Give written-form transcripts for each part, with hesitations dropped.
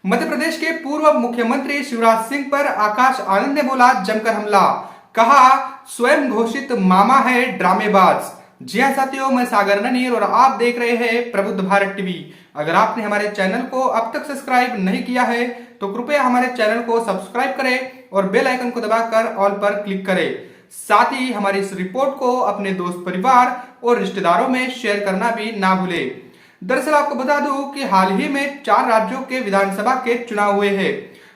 मध्य प्रदेश के पूर्व मुख्यमंत्री शिवराज सिंह पर आकाश आनंद ने बोला जमकर हमला। कहा स्वयं घोषित मामा है ड्रामेबाज। जी हां साथियों, मैं सागर ननीर और आप देख रहे हैं प्रबुद्ध भारत टीवी। अगर आपने हमारे चैनल को अब तक सब्सक्राइब नहीं किया है तो कृपया हमारे चैनल को सब्सक्राइब करें और बेल आइकन को दबाकर ऑल पर क्लिक करें। साथ ही हमारी इस रिपोर्ट को अपने दोस्त परिवार और रिश्तेदारों में शेयर करना भी ना भूलें। दरअसल आपको बता दूं कि हाल ही में 4 राज्यों के विधानसभा के चुनाव हुए हैं,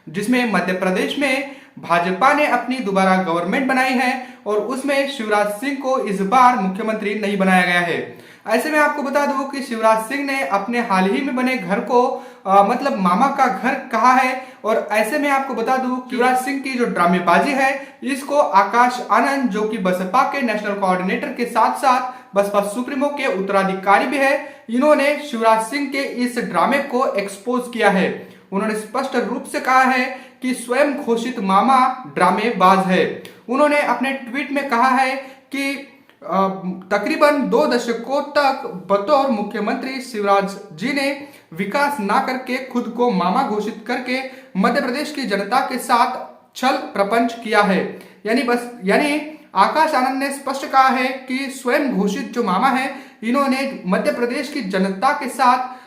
जिसमें मध्य प्रदेश में भाजपा ने अपनी दोबारा गवर्नमेंट बनाई है और उसमें शिवराज सिंह को इस बार मुख्यमंत्री नहीं बनाया गया है। ऐसे में आपको बता दूं कि शिवराज सिंह ने अपने हाल ही में बने घर को मतलब मामा का घर कहा है। और ऐसे में आपको बता दूं शिवराज सिंह की जो ड्रामेबाजी है इसको आकाश आनंद, जो कि बसपा के नेशनल कोऑर्डिनेटर के साथ साथ बसपा सुप्रीमो के उत्तराधिकारी भी है, इन्होंने शिवराज सिंह के इस ड्रामे को एक्सपोज किया है। उन्होंने स्पष्ट रूप से कहा है कि स्वयं घोषित मामा ड्रामेबाज है। उन्होंने अपने ट्वीट में कहा है कि तकरीबन 2 दशकों तक बतौर मुख्यमंत्री शिवराज जी ने विकास ना करके खुद को मामा घोषित करके मध्य प्रदेश की जनता के साथ छल प्रपंच किया है। यानी आकाश आनंद ने स्पष्ट कहा है कि स्वयं घोषित जो मामा है इन्होंने मध्य प्रदेश की जनता के साथ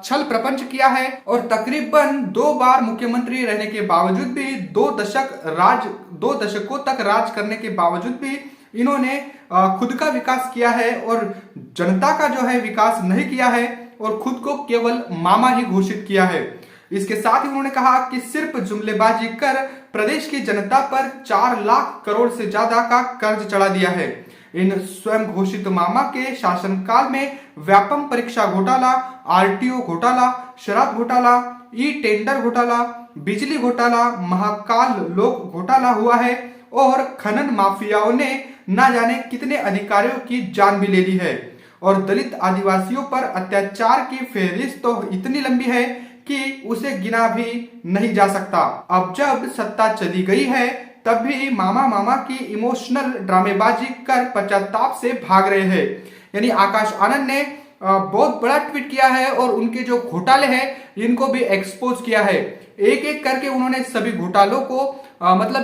छल प्रपंच किया है और तकरीबन 2 बार मुख्यमंत्री रहने के बावजूद भी 2 दशकों तक राज करने के बावजूद भी इन्होंने खुद का विकास किया है और जनता का जो है विकास नहीं किया है और खुद को केवल मामा ही घोषित किया है। इसके साथ ही उन्होंने कहा कि सिर्फ जुमलेबाजी कर प्रदेश की जनता पर 4 लाख करोड़ से ज्यादा का कर्ज चढ़ा दिया है। इन स्वयं घोषित मामा के शासनकाल में व्यापम परीक्षा घोटाला, आरटीओ घोटाला, शराब घोटाला, ई टेंडर घोटाला, बिजली घोटाला, महाकाल लोक घोटाला हुआ है और खनन माफियाओं ने ना जाने कितने अधिकारियों की जान भी ले ली है। और दलित आदिवासियों पर अत्याचार की फहरिस्त तो इतनी लंबी है कि उसे गिना भी नहीं जा सकता। अब जब सत्ता चली गई है तब भी मामा की इमोशनल ड्रामेबाजी कर पश्चाताप से भाग रहे हैं। यानी आकाश आनंद ने बहुत बड़ा ट्वीट किया है और उनके जो घोटाले हैं इनको भी एक्सपोज किया है। एक एक करके उन्होंने सभी घोटालों को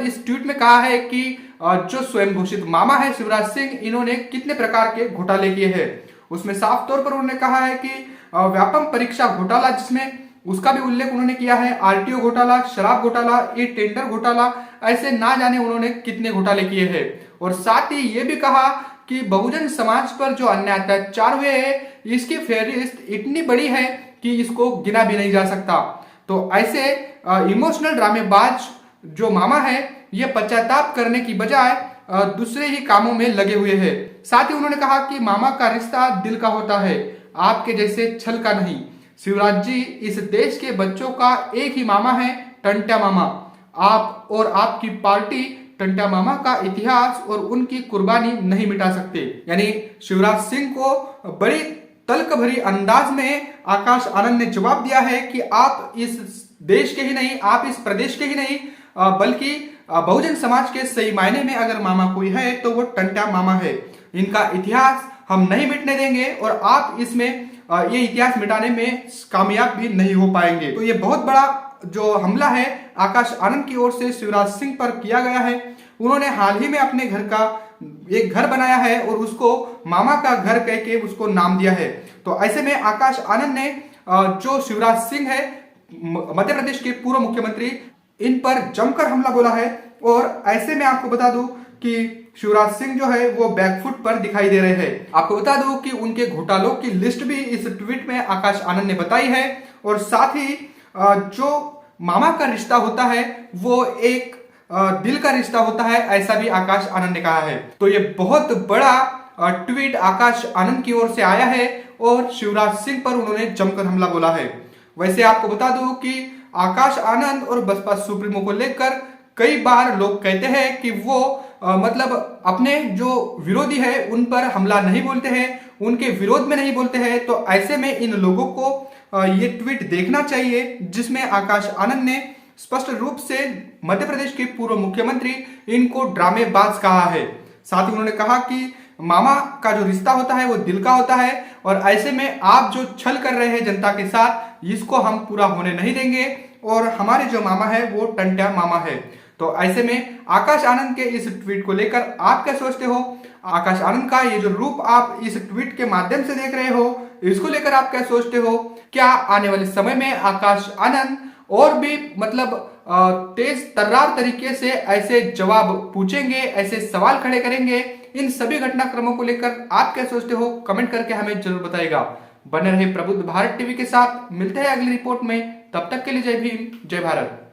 इस ट्वीट में कहा है कि जो स्वयं घोषित मामा है शिवराज सिंह, इन्होंने कितने प्रकार के घोटाले किए हैं। उसमें साफ तौर पर उन्होंने कहा है कि व्यापम परीक्षा घोटाला, जिसमें उसका भी उल्लेख उन्होंने किया है, आरटीओ घोटाला, शराब घोटाला, ये टेंडर घोटाला, ऐसे ना जाने उन्होंने कितने घोटाले किए हैं। और साथ ही ये भी कहा कि बहुजन समाज पर जो अन्याय अत्याचार हुए हैं इसकी फहरिस्त इतनी बड़ी है कि इसको गिना भी नहीं जा सकता। तो ऐसे इमोशनल ड्रामेबाज जो मामा है ये पश्चाताप करने की बजाय दूसरे ही कामों में लगे हुए हैं। साथ ही उन्होंने कहा कि मामा का रिश्ता दिल का होता है, आपके जैसे छल का नहीं। शिवराज जी इस देश के बच्चों का एक ही मामा है, टंट्या मामा। आप और आपकी पार्टी टंट्या मामा का इतिहास और उनकी कुर्बानी नहीं मिटा सकते। यानी शिवराज सिंह को बड़ी तल्ख भरी अंदाज में आकाश आनंद ने जवाब दिया है कि आप इस देश के ही नहीं, आप इस प्रदेश के ही नहीं, बल्कि बहुजन समाज के सही मायने में अगर मामा कोई है तो वो टंट्या मामा है। इनका इतिहास हम नहीं मिटने देंगे और आप इसमें ये इतिहास मिटाने में कामयाब भी नहीं हो पाएंगे। तो ये बहुत बड़ा जो हमला है आकाश आनंद की ओर से शिवराज सिंह पर किया गया है। उन्होंने हाल ही में अपने घर का एक घर बनाया है और उसको मामा का घर कह के उसको नाम दिया है। तो ऐसे में आकाश आनंद ने जो शिवराज सिंह है मध्य प्रदेश के पूर्व मुख्यमंत्री, इन पर जमकर हमला बोला है। और ऐसे में आपको बता दूं कि शिवराज सिंह जो है वो बैकफुट पर दिखाई दे रहे हैं। आपको बता दूं कि उनके घोटालों की लिस्ट भी इस ट्वीट में आकाश आनंद ने बताई है। और साथ ही जो मामा का रिश्ता होता है वो एक दिल का रिश्ता होता है, ऐसा भी आकाश आनंद ने कहा है। तो ये बहुत बड़ा ट्वीट आकाश आनंद की ओर से आया है और शिवराज सिंह पर उन्होंने जमकर हमला बोला है। वैसे आपको बता दूं कि आकाश आनंद और बसपा सुप्रीमो को लेकर कई बार लोग कहते हैं कि वो अपने जो विरोधी है उन पर हमला नहीं बोलते हैं, उनके विरोध में नहीं बोलते हैं। तो ऐसे में इन लोगों को ये ट्वीट देखना चाहिए जिसमें आकाश आनंद ने स्पष्ट रूप से मध्य प्रदेश के पूर्व मुख्यमंत्री इनको ड्रामेबाज कहा है। साथ ही उन्होंने कहा कि मामा का जो रिश्ता होता है वो दिल का होता है और ऐसे में आप जो छल कर रहे हैं जनता के साथ, इसको हम पूरा होने नहीं देंगे और हमारे जो मामा है वो टंट्या मामा है। तो ऐसे में आकाश आनंद के इस ट्वीट को लेकर आप क्या सोचते हो? आकाश आनंद का ये जो रूप आप इस ट्वीट के माध्यम से देख रहे हो, इसको लेकर आप क्या सोचते हो? क्या आने वाले समय में आकाश आनंद और भी मतलब तेज तर्रार तरीके से ऐसे जवाब पूछेंगे, ऐसे सवाल खड़े करेंगे? इन सभी घटनाक्रमों को लेकर आप क्या सोचते हो? कमेंट करके हमें जरूर बताइएगा। बने रहे प्रबुद्ध भारत टीवी के साथ, मिलते हैं अगली रिपोर्ट में। तब तक के लिए जय भीम, जय भारत।